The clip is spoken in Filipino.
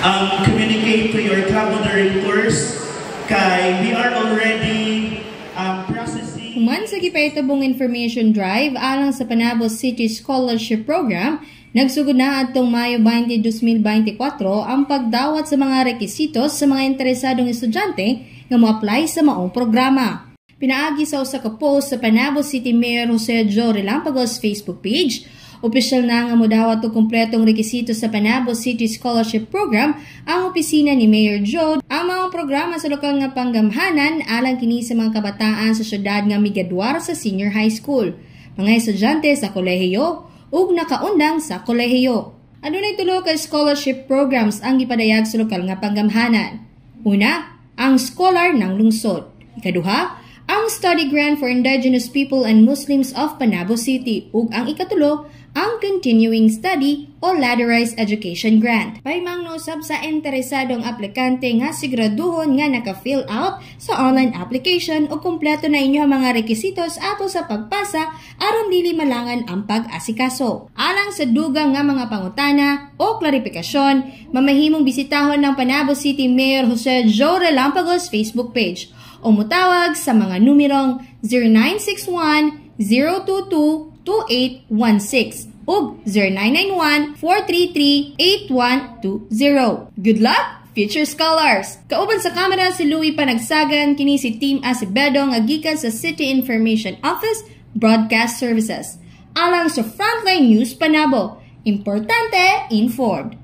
communicate to your club moderators kay we are already processing. Human sa gipahitubong information drive alang sa Panabo City Scholarship Program, nagsugod na atong Mayo 20, 2024 ang pagdawat sa mga requisitos sa mga interesadong estudyante nga mo-apply sa maong programa. Pinaagi sa usa ka post sa Panabo City Mayor Jose Jo Relampagos Facebook page, opisyal na nga modawat og kumpletong rekisito sa Panabo City Scholarship Program ang opisina ni Mayor Jo. Ang mga programa sa lokal nga panggamhanan alang kini sa mga kabataan sa syudad nga migraduar sa senior high school, mga estudyante sa kolehiyo ug nakaundang sa kolehiyo. Adunay tulo ka scholarship programs ang gipadayag sa lokal nga panggamhanan. Una, ang Scholar ng Lungsod. Ikaduha, ang Study Grant for Indigenous People and Muslims of Panabo City ug ang ikatulo, ang Continuing Study o Ladderized Education Grant. Paimang nosab sa interesadong aplikante nga siguraduhon nga naka-fill out sa online application o kumpleto na inyo ang mga rekisitos ato sa pagpasa aron dili malangan ang pag-asikaso. Alang sa dugang nga mga pangutana o klarifikasyon, mamahimong bisitahon ng Panabo City Mayor Jose Jo Relampagos Facebook page o mutawag sa mga numerong 0961 022 2816 ug 0991-433-8120. Good luck, future scholars! Kauban sa kamera si Louie Panagsagan, kini si Team Acevedo nga gikan sa City Information Office Broadcast Services. Alang sa Frontline News Panabo, importante, informed.